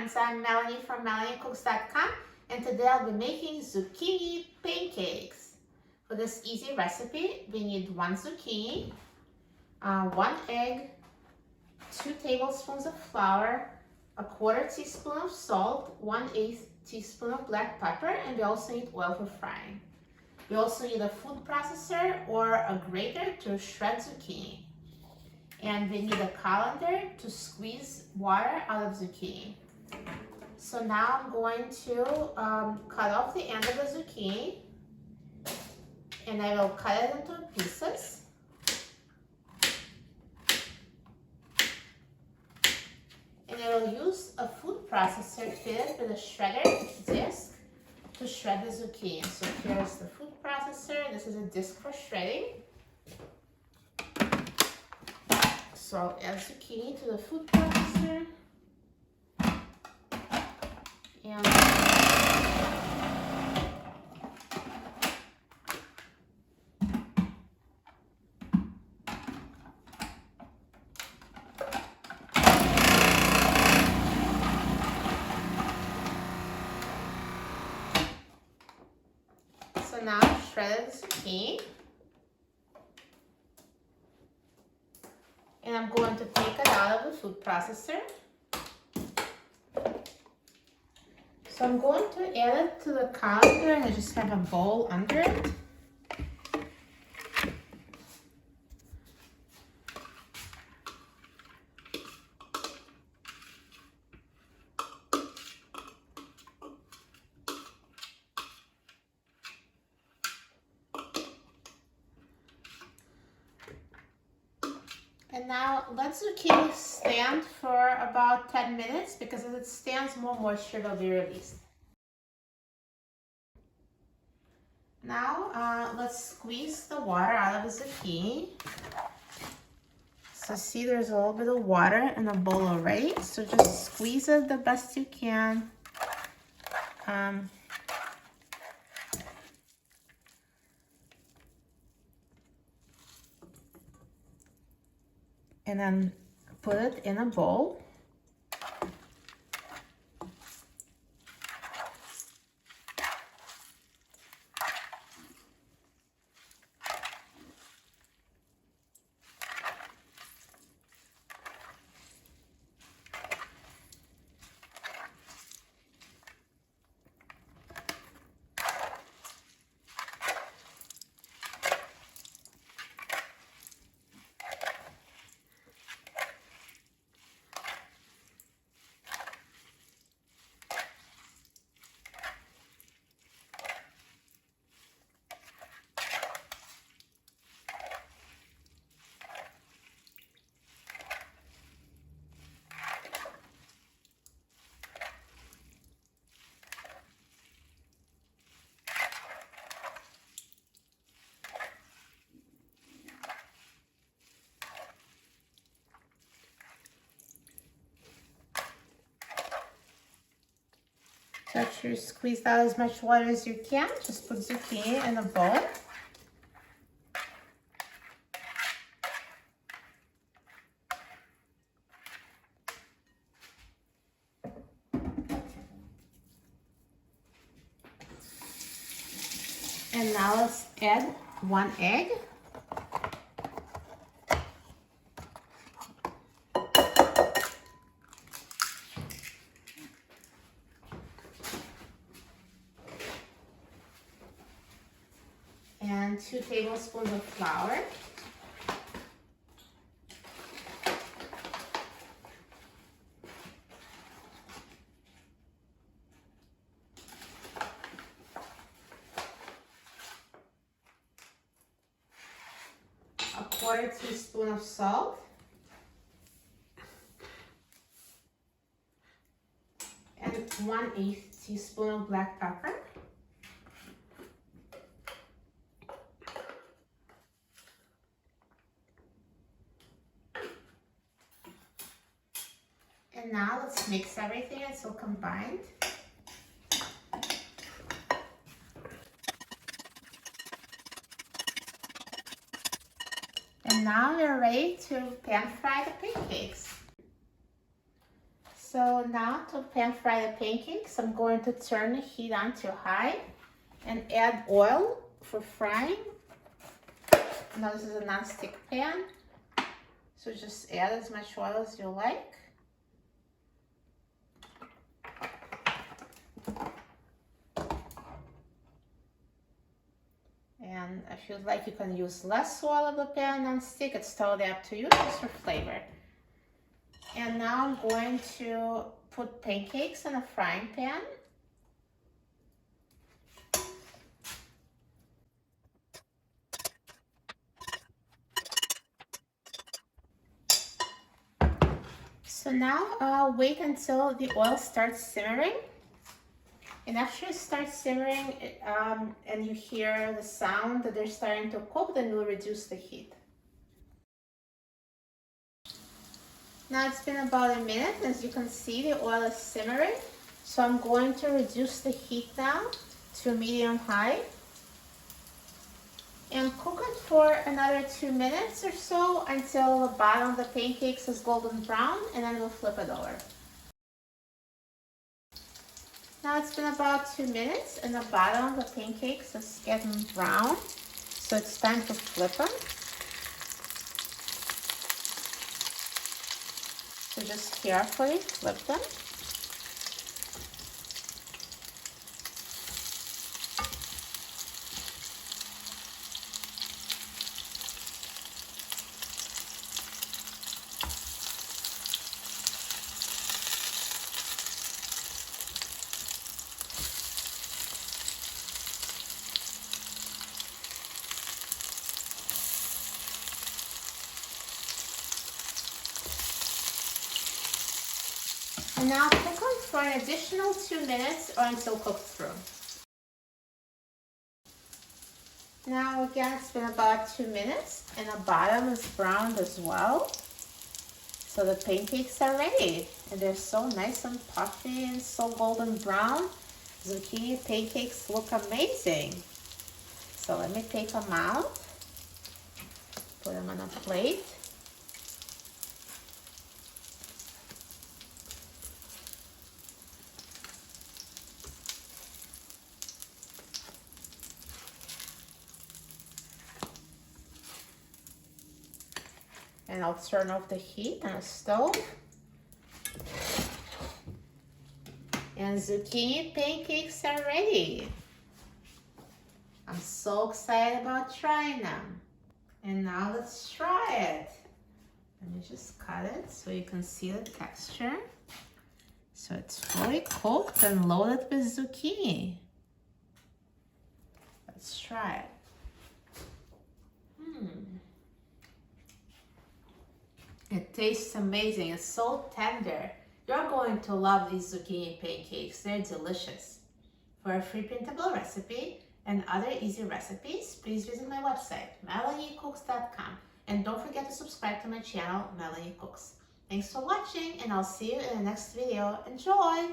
friends, I'm Melanie from MelanieCooks.com, and today I'll be making zucchini pancakes. For this easy recipe, we need 1 zucchini, 1 egg, 2 tablespoons of flour, 1/4 teaspoon of salt, 1/8 teaspoon of black pepper, and we also need oil for frying. We also need a food processor or a grater to shred zucchini. And we need a colander to squeeze water out of zucchini. So now I'm going to cut off the end of the zucchini, and I will cut it into pieces. And I will use a food processor fitted with a shredder disc to shred the zucchini. So here's the food processor. This is a disc for shredding. So I'll add zucchini to the food processor. And so now I've shredded the zucchini. And I'm going to take it out of the food processor. So I'm going to add it to the colander, and I just have a bowl under it. And now let zucchini stand for about 10 minutes because as it stands, more moisture will be released. Now let's squeeze the water out of the zucchini. So see, there's a little bit of water in the bowl already. So just squeeze it the best you can. And then put it in a bowl. So after you squeeze out as much water as you can, just put zucchini in a bowl. And now let's add 1 egg. And 2 tablespoons of flour. A 1/4 teaspoon of salt. And 1/8 teaspoon of black pepper. And now let's mix everything until combined. And now we're ready to pan fry the pancakes. So So now to pan fry the pancakes, I'm going to turn the heat on to high and add oil for frying. Now this is a non-stick pan, so just add as much oil as you like. And if you'd like, you can use less oil of the pan non-stick. It's totally up to you, just for flavor. And now I'm going to put pancakes in a frying pan. So now I'll wait until the oil starts simmering. And after it starts simmering and you hear the sound that they're starting to cook, then we'll reduce the heat. Now it's been about a minute. As you can see, the oil is simmering. So I'm going to reduce the heat now to medium high. And cook it for another 2 minutes or so until the bottom of the pancakes is golden brown, and then we'll flip it over. Now it's been about 2 minutes and the bottom of the pancakes is getting brown. So it's time to flip them. So just carefully flip them. And now cook them for an additional 2 minutes or until cooked through. Now again, it's been about 2 minutes and the bottom is browned as well. So the pancakes are ready and they're so nice and puffy and so golden brown. Zucchini pancakes look amazing. So let me take them out, put them on a plate. And I'll turn off the heat on the stove. And zucchini pancakes are ready. I'm so excited about trying them. And now let's try it. Let me just cut it so you can see the texture. So it's fully cooked and loaded with zucchini. Let's try it. It tastes amazing. It's so tender. You're going to love these zucchini pancakes. They're delicious. For a free printable recipe and other easy recipes, please visit my website, melaniecooks.com. And don't forget to subscribe to my channel, Melanie Cooks. Thanks for watching, and I'll see you in the next video. Enjoy!